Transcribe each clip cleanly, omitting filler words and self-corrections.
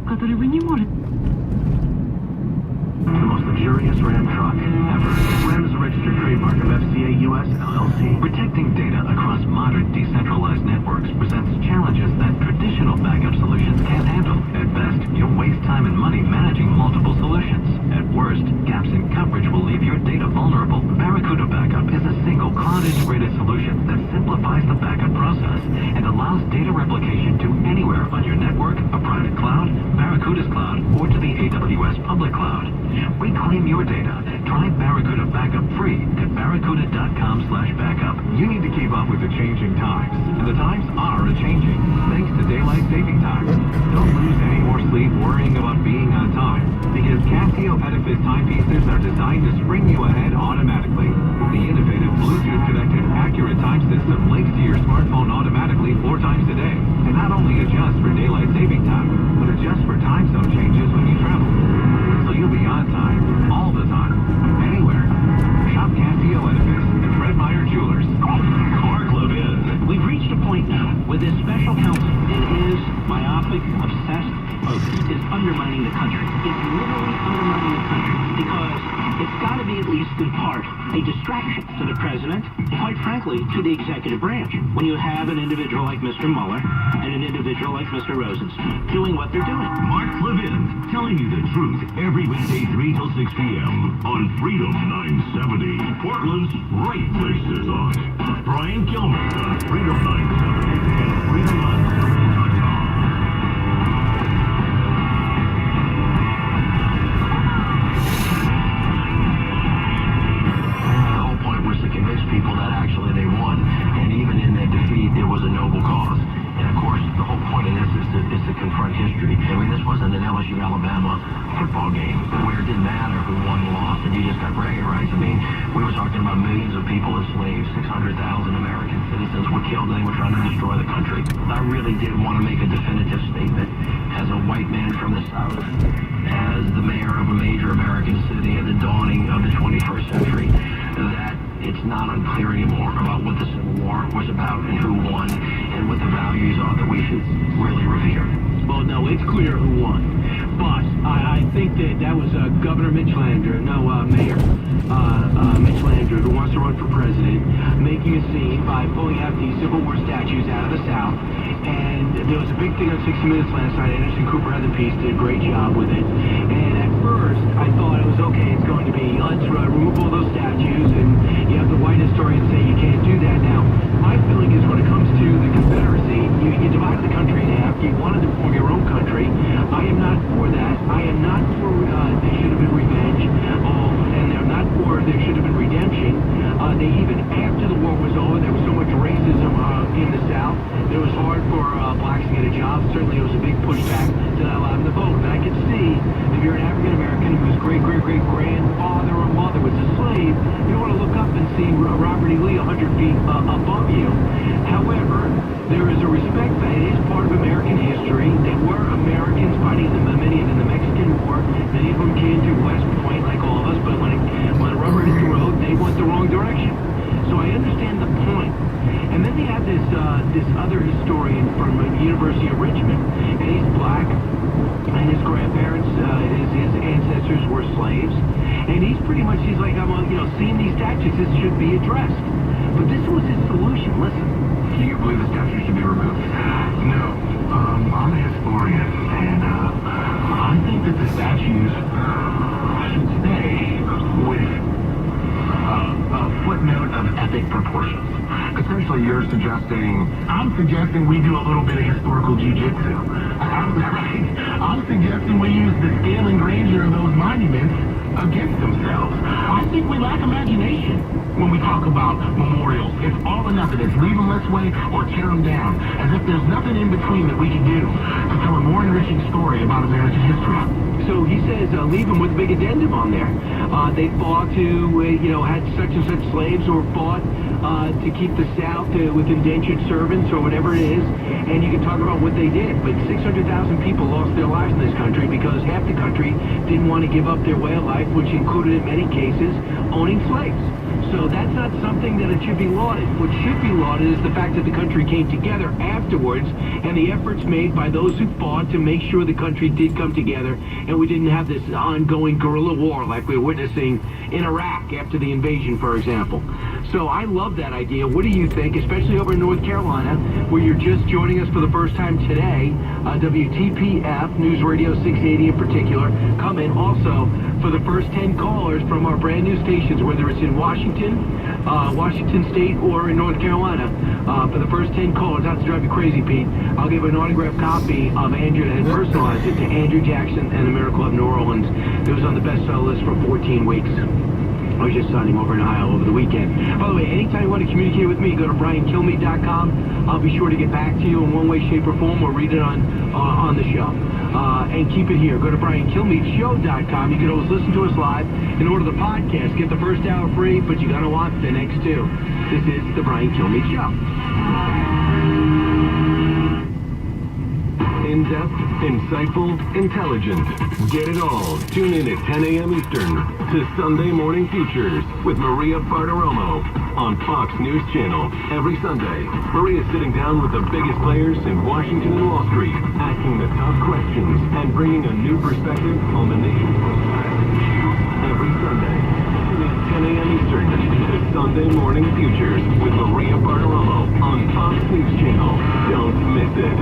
Который вы не можете. The most luxurious Ram truck ever. Ram is a registered trademark of FCA US LLC. Protecting data across modern decentralized networks presents challenges that traditional backup solutions can't handle. At best, you'll waste time and money managing multiple solutions. At worst, gaps in coverage will leave your data vulnerable. Barracuda Backup is a single cloud-integrated solution that simplifies the backup process and allows data replication to anywhere on your network, a private cloud, Barracuda's cloud, or to the AWS public cloud. Reclaim your data. Try Barracuda Backup free at barracuda.com/backup. You need to keep up with the changing times, and the times are a-changing, thanks to daylight saving time. Don't lose any more sleep worrying about being on time, because Casio Edifice timepieces are designed to spring you ahead automatically. The innovative Bluetooth-connected accurate time system links to your smartphone automatically 4 times a day, and not only adjusts for daylight saving time, but adjusts for time zone changes when you travel. So you'll be on time, all the time, anywhere. Shop Casio Edifice at Fred Meyer Jewelers. Mark Levin. We've reached a point now where this special counsel and his myopic, obsessed focus is undermining the country. It's literally undermining the country because it's got to be at least in part a distraction to the president and quite frankly to the executive branch. When you have an individual like Mr. Mueller and an individual like Mr. Rosenstein doing what they're doing. Mark Levin, telling you the truth every weekday 3 till 6 p.m. on Freedom 970, Portland's right place to talk. Brian Kilmer on Freedom 970 and Freedom970.com. The whole point was to convince people that actually they won, and even in their defeat, it was a noble cause. And of course, the whole point of this is to confront history. I mean, this wasn't an LSU-Alabama football game where it didn't matter who won or lost and you just got bragging rights. I mean, we were talking about millions of people enslaved, 600,000 American citizens were killed, and they were trying to destroy the country. I really did want to make a definitive statement as a white man from the South, as the mayor of a major American city at the dawning of the 21st century, that it's not unclear anymore about what the Civil War was about and who won and what the values are that we should really revere. Well, no, it's clear who won. But I think that was Governor Mitch Landrieu, Mayor Mitch Landrieu, who wants to run for president, making a scene by pulling out these Civil War statues out of the South. And there was a big thing on 60 Minutes last night. Anderson Cooper had the piece, did a great job with it. And at first, I thought it was okay, it's going to be, let's remove all those statues, and you have the white historians say you can't do that. Now, my feeling is when it comes to the Confederacy, you divide the country in half, you wanted to form your own country. I am not for that. I am not for there should have been revenge, and I'm not for there should have been redemption. They even, after the war was over, there was so much racism in the South. It was hard for blacks to get a job. Certainly it was a big pushback to not allow them to vote. And I could see if you're an African-American whose great-great-great-grandfather or mother was a slave, you want to look up and see Robert E. Lee 100 feet above you. However, there is a respect that it is part of American history. There were Americans fighting many of them in the Mexican War. Many of them came to West Point like all of us, but when the rubber hit the road, they went the wrong direction. So I understand the point. And then they have this this other historian from the University of Richmond, and he's black, and his grandparents, his ancestors were slaves, and he's like, seeing these statutes, this should be addressed. But this was his solution. Listen. Do you believe the statue should be removed? No. I'm a historian, and I think that the statues should stay with a footnote of epic proportions. Essentially, I'm suggesting we do a little bit of historical jiu-jitsu. I'm suggesting we use the scale and grandeur of those monuments against themselves. I think we lack imagination when we talk about memorials. It's all or nothing. It's leave them this way or tear them down. As if there's nothing in between that we can do to tell a more enriching story about American history. So he says, leave them with a big addendum on there. They fought had such and such slaves, or fought to keep the South with indentured servants or whatever it is, and you can talk about what they did. But 600,000 people lost their lives in this country because half the country didn't want to give up their way of life, which included, in many cases, owning slaves. So that's not something that it should be lauded. What should be lauded is the fact that the country came together afterwards, and the efforts made by those who fought to make sure the country did come together, and we didn't have this ongoing guerrilla war like we're witnessing in Iraq after the invasion, for example. So I love that idea. What do you think, especially over in North Carolina, where you're just joining us for the first time today, WTPF, News Radio 680 in particular, come in also for the first 10 callers from our brand new stations, whether it's in Washington State, or in North Carolina. For the first 10 callers, not to drive you crazy, Pete, I'll give an autographed copy of Andrew and personalize it to Andrew Jackson and the Miracle of New Orleans. It was on the bestseller list for 14 weeks. I was just signing over in Ohio over the weekend. By the way, anytime you want to communicate with me, go to BrianKilmeade.com. I'll be sure to get back to you in one way, shape, or form, or read it on the show. And keep it here. Go to BrianKilmeadeShow.com. You can always listen to us live and order the podcast. Get the first hour free, but you gotta want the next two. This is the Brian Kilmeade Show. In-depth, insightful, intelligent. Get it all. Tune in at 10 a.m. Eastern to Sunday Morning Futures with Maria Bartiromo on Fox News Channel. Every Sunday, Maria's sitting down with the biggest players in Washington and Wall Street, asking the tough questions and bringing a new perspective on the nation's every Sunday. Tune in 10 a.m. Eastern to Sunday Morning Futures with Maria Bartiromo on Fox News Channel. Don't miss it.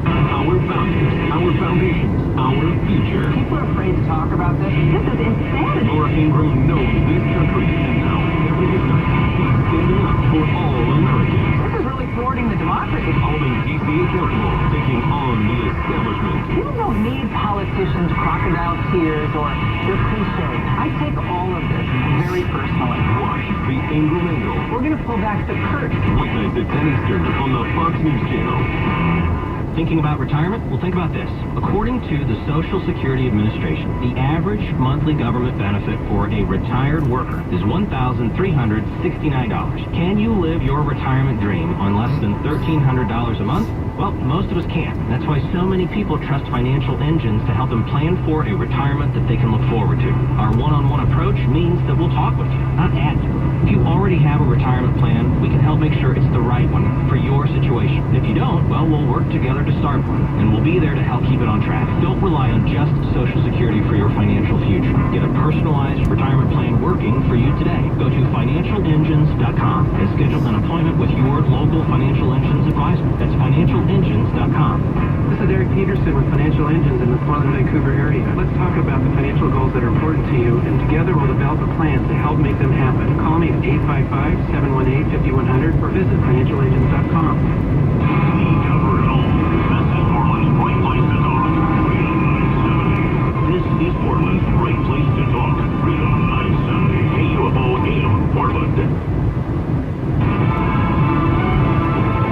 Our values, our foundations, our future. People are afraid to talk about this. This is insanity. Laura Ingraham knows this country, and now every night she's standing up for all Americans. This is really thwarting the democracy. Holding DC accountable, taking on the establishment. People don't need politicians' crocodile tears or their cliches. I take all of this very personally. Watch the Ingram Angle. We're going to pull back the curtain. Weeknights at 10 Eastern on the Fox News Channel. Thinking about retirement? Well, think about this. According to the Social Security Administration, the average monthly government benefit for a retired worker is $1,369. Can you live your retirement dream on less than $1,300 a month? Well, most of us can't. That's why so many people trust financial engines to help them plan for a retirement that they can look forward to. Our one-on-one approach means that we'll talk with you, not add to. If you already have a retirement plan, we can help make sure it's the right one for your situation. If you don't, well, we'll work together to start one, and we'll be there to help keep it on track. Don't rely on just Social Security for your financial future. Get a personalized retirement plan working for you today. Go to financialengines.com and schedule an appointment with your local Financial Engines advisor. That's financialengines.com. This is Eric Peterson with Financial Engines in the Portland, Vancouver area. Let's talk about the financial goals that are important to you, and together we'll develop a plan to help make them happen. Call me at 855-718-5100 or visit financialengines.com. We cover it all. This is Portland's right place to talk. Freedom 970. This is Portland's right place to talk. Freedom 970. KUFO AM Portland.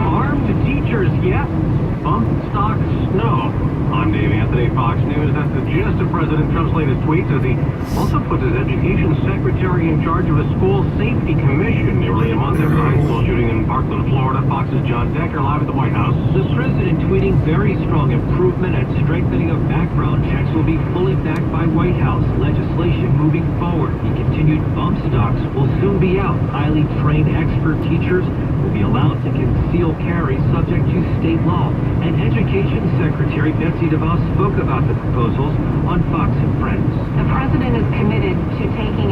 Armed teachers, yes. Bump stocks, no. I'm Dave Anthony, Fox News. That's the gist of President Trump's latest tweets as he also puts his education secretary in charge of a school safety commission nearly a month after a high school shooting in Parkland, Florida. Fox's John Decker live at the White House. The president tweeting very strong improvement and strengthening of background checks will be fully backed by White House legislation moving forward. He continued bump stocks will soon be out. Highly trained expert teachers will be allowed to conceal carry subject to state law. And Education Secretary Betsy DeVos spoke about the proposals on Fox and Friends. The president is committed to taking